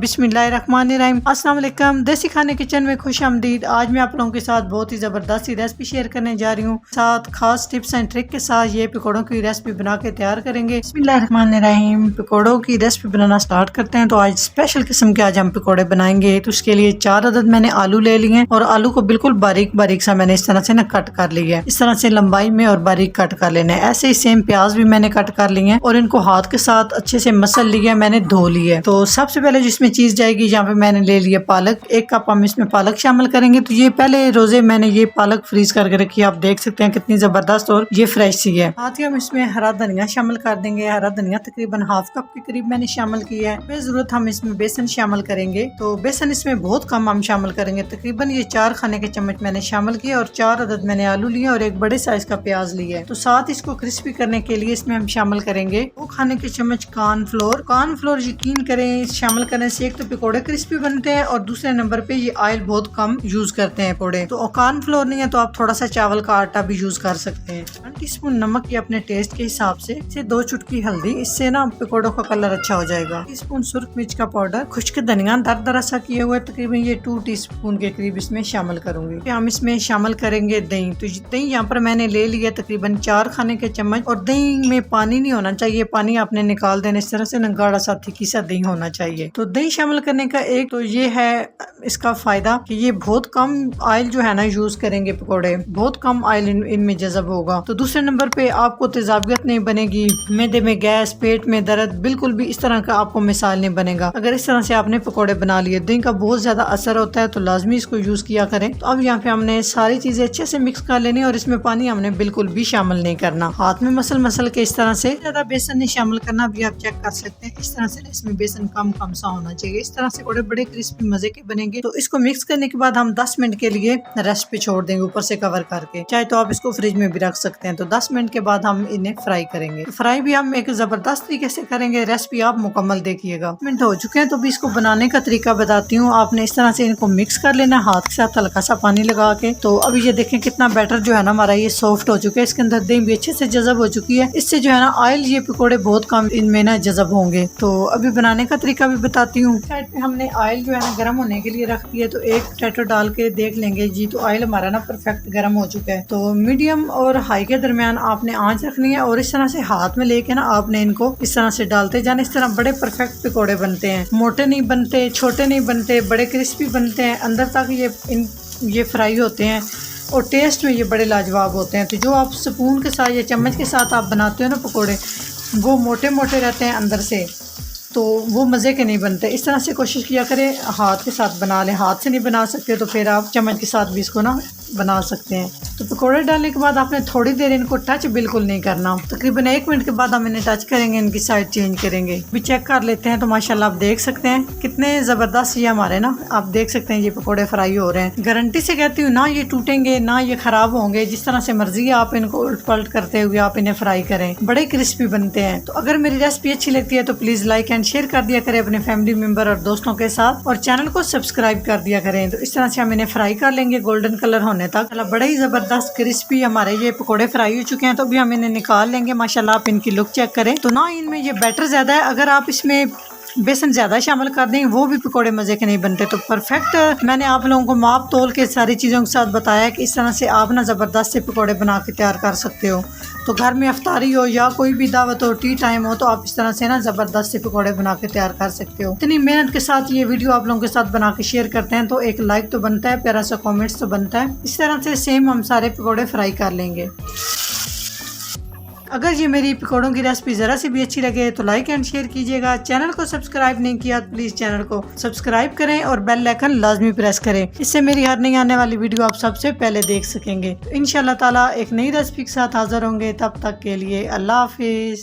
बिस्मिल्लाहिर्रहमानिर्रहीम। अस्सलाम वालेकुम। देसी खाने किचन में खुश आमदीद। आज मैं आप लोगों के साथ बहुत ही ज़बरदस्त सी रेसिपी शेयर करने जा रही हूँ। साथ खास टिप्स एंड ट्रिक के साथ ये पकौड़ों की रेसिपी बना के तैयार करेंगे। बिस्मिल्लाहिर्रहमानिर्रहीम। पकौड़ों की रेसिपी बनाना स्टार्ट करते हैं। तो आज स्पेशल किस्म के आज हम पकौड़े बनाएंगे। तो उसके लिए 4 अदद मैंने आलू ले लिए हैं और आलू को बिल्कुल बारीक बारीक सा मैंने इस तरह से ना कट कर लिया है। इस तरह से लंबाई में और बारीक कट कर लेना है। ऐसे ही सेम प्याज भी मैंने कट कर लिए हैं और इनको हाथ के साथ अच्छे से मसल लिया, मैंने धो लिया है। तो सबसे पहले जिसमें चीज जाएगी, यहाँ पे मैंने ले लिया पालक। 1 कप हम इसमें पालक शामिल करेंगे। तो ये पहले रोजे मैंने ये पालक फ्रीज करके रखी है। आप देख सकते हैं कितनी जबरदस्त और ये फ्रेश सी है। साथ ही हम इसमें हरा धनिया शामिल कर देंगे। हरा धनिया तकरीबन ½ कप के करीब मैंने शामिल किया है। बेजरूरत हम इसमें बेसन शामिल करेंगे। तो बेसन इसमें बहुत कम हम शामिल करेंगे। तकरीबन ये 4 खाने के चम्मच मैंने शामिल किया और 4 अदद मैंने आलू लिए और 1 बड़े साइज का प्याज लिया है। तो साथ इसको क्रिस्पी करने के लिए इसमें हम शामिल करेंगे 2 खाने के चम्मच कॉर्नफ्लोर। कॉर्नफ्लोर यकीन करें शामिल करने से एक तो पकौड़े क्रिस्पी बनते हैं और दूसरे नंबर पे ये ऑयल बहुत कम यूज करते हैं पकौड़े। तो कॉर्नफ्लोर नहीं है तो आप थोड़ा सा चावल का आटा भी यूज कर सकते हैं। 1 टीस्पून नमक ये अपने टेस्ट के हिसाब से 2 चुटकी हल्दी, इससे ना पकौड़ों का कलर अच्छा हो जाएगा। 1 टीस्पून सुर्ख मिर्च का पाउडर, खुश्क धनिया दरदरा सा किए हुए तकरीबन ये 2 टीस्पून के करीब इसमें शामिल करूंगी। हम इसमें शामिल करेंगे दही। तो दही यहाँ पर मैंने ले लिया तकरीबन 4 खाने के चम्मच और दही में पानी नहीं होना चाहिए। पानी आपने निकाल देना। इस तरह से न गाढ़ा सा थिकी सा दही होना चाहिए। तो दही शामिल करने का एक तो ये है इसका फायदा कि ये बहुत कम ऑयल जो है ना यूज करेंगे पकोड़े, बहुत कम ऑयल इनमें जज़ब होगा। तो दूसरे नंबर पे आपको तेजाबियत नहीं बनेगी, मैदे में गैस, पेट में दर्द, बिल्कुल भी इस तरह का आपको मिसाल नहीं बनेगा अगर इस तरह से आपने पकोड़े बना लिए। दही का बहुत ज्यादा असर होता है तो लाजमी इसको यूज किया करें। तो अब यहाँ पे हमने सारी चीजें अच्छे से मिक्स कर लेनी और इसमें पानी हमने बिल्कुल भी शामिल नहीं करना। हाथ में मसल के इस तरह से, ज्यादा बेसन नहीं शामिल करना। भी आप चेक कर सकते हैं इस तरह से इसमें बेसन कम सा होना चाहिए। इस तरह से बड़े क्रिस्पी मजे के बनेंगे। तो इसको मिक्स करने के बाद हम 10 मिनट के लिए रेस्ट पे छोड़ देंगे ऊपर से कवर करके। चाहे तो आप इसको फ्रिज में भी रख सकते हैं। तो 10 मिनट के बाद हम इन्हें फ्राई करेंगे। तो फ्राई भी हम एक जबरदस्त तरीके से करेंगे। रेसिपी आप मुकम्मल देखिएगा। मिनट हो चुके हैं तो भी इसको बनाने का तरीका बताती हूँ। आपने इस तरह से इनको मिक्स कर लेना हाथ के साथ हल्का सा पानी लगा के। तो अभी ये देखें कितना बैटर जो है ना हमारा ये सॉफ्ट हो चुका है। इसके अंदर दही भी अच्छे से जज़ब हो चुकी है। इससे जो है ना ऑयल ये पकौड़े बहुत कम इनमें ना जज़ब होंगे। तो अभी बनाने का तरीका भी बताती हूँ। साइड पे हमने ऑयल जो है ना गर्म होने के लिए रख दिया। तो 1 पोटैटो डाल के देख लेंगे जी। तो ऑयल हमारा ना परफेक्ट गर्म हो चुका है। तो मीडियम और हाई के दरमियान आपने आंच रखनी है और इस तरह से हाथ में लेके ना आपने इनको इस तरह से डालते जाने। इस तरह बड़े परफेक्ट पकौड़े बनते हैं। मोटे नहीं बनते, छोटे नहीं बनते, बड़े क्रिस्पी बनते हैं। अंदर तक ये फ्राई होते हैं और टेस्ट में ये बड़े लाजवाब होते हैं। तो जो आप स्पून के साथ या चम्मच के साथ आप बनाते हो ना पकौड़े, वो मोटे मोटे रहते हैं अंदर से, तो वो मज़े के नहीं बनते। इस तरह से कोशिश किया करें हाथ के साथ बना लें। हाथ से नहीं बना सकते तो फिर आप चम्मच के साथ भी इसको ना बना सकते हैं। तो पकौड़े डालने के बाद आपने थोड़ी देर इनको टच बिल्कुल नहीं करना। तकरीबन 1 मिनट के बाद हम इन्हें टच करेंगे, इनकी साइड चेंज करेंगे। भी चेक कर लेते हैं। तो माशाल्लाह आप देख सकते हैं कितने ज़बरदस्त ये हमारे ना, आप देख सकते हैं ये पकौड़े फ्राई हो रहे हैं। गारंटी से कहती हूँ ना ये टूटेंगे ना ये ख़राब होंगे। जिस तरह से मर्जी है आप इनको उलट पलट करते हुए आप इन्हें फ्राई करें, बड़े क्रिस्पी बनते हैं। तो अगर मेरी रेसिपी अच्छी लगती है तो प्लीज़ लाइक एंड शेयर कर दिया करें अपने फैमिली मेम्बर और दोस्तों के साथ और चैनल को सब्सक्राइब कर दिया करें। तो इस तरह से हम इन्हें फ्राई कर लेंगे गोल्डन कलर होने तक। बड़े ही जबरदस्त क्रिस्पी हमारे ये पकोड़े फ्राई हो चुके हैं। तो अभी हम इन्हें निकाल लेंगे। माशाल्लाह आप इनकी लुक चेक करें तो ना इनमें ये बैटर ज्यादा है। अगर आप इसमें बेसन ज्यादा शामिल कर दें वो भी पकोड़े मजे के नहीं बनते। तो परफेक्ट मैंने आप लोगों को माप तोल के सारी चीज़ों के साथ बताया कि इस तरह से आप ना ज़बरदस्त से पकोड़े बना के तैयार कर सकते हो। तो घर में अफ्तारी हो या कोई भी दावत हो, टी टाइम हो, तो आप इस तरह से ना ज़बरदस्त से पकोड़े बना के तैयार कर सकते हो। इतनी मेहनत के साथ ये वीडियो आप लोगों के साथ बना के शेयर करते हैं तो एक लाइक तो बनता है, प्यारा सा कॉमेंट्स तो बनता है। इस तरह से सेम हम सारे पकौड़े फ्राई कर लेंगे। अगर ये मेरी पकौड़ों की रेसिपी ज़रा सी भी अच्छी लगे तो लाइक एंड शेयर कीजिएगा। चैनल को सब्सक्राइब नहीं किया तो प्लीज़ चैनल को सब्सक्राइब करें और बेल आइकन लाजमी प्रेस करें। इससे मेरी हर नई आने वाली वीडियो आप सबसे पहले देख सकेंगे। तो इंशाल्लाह ताला एक नई रेसिपी के साथ हाजिर होंगे। तब तक के लिए अल्लाह हाफिज़।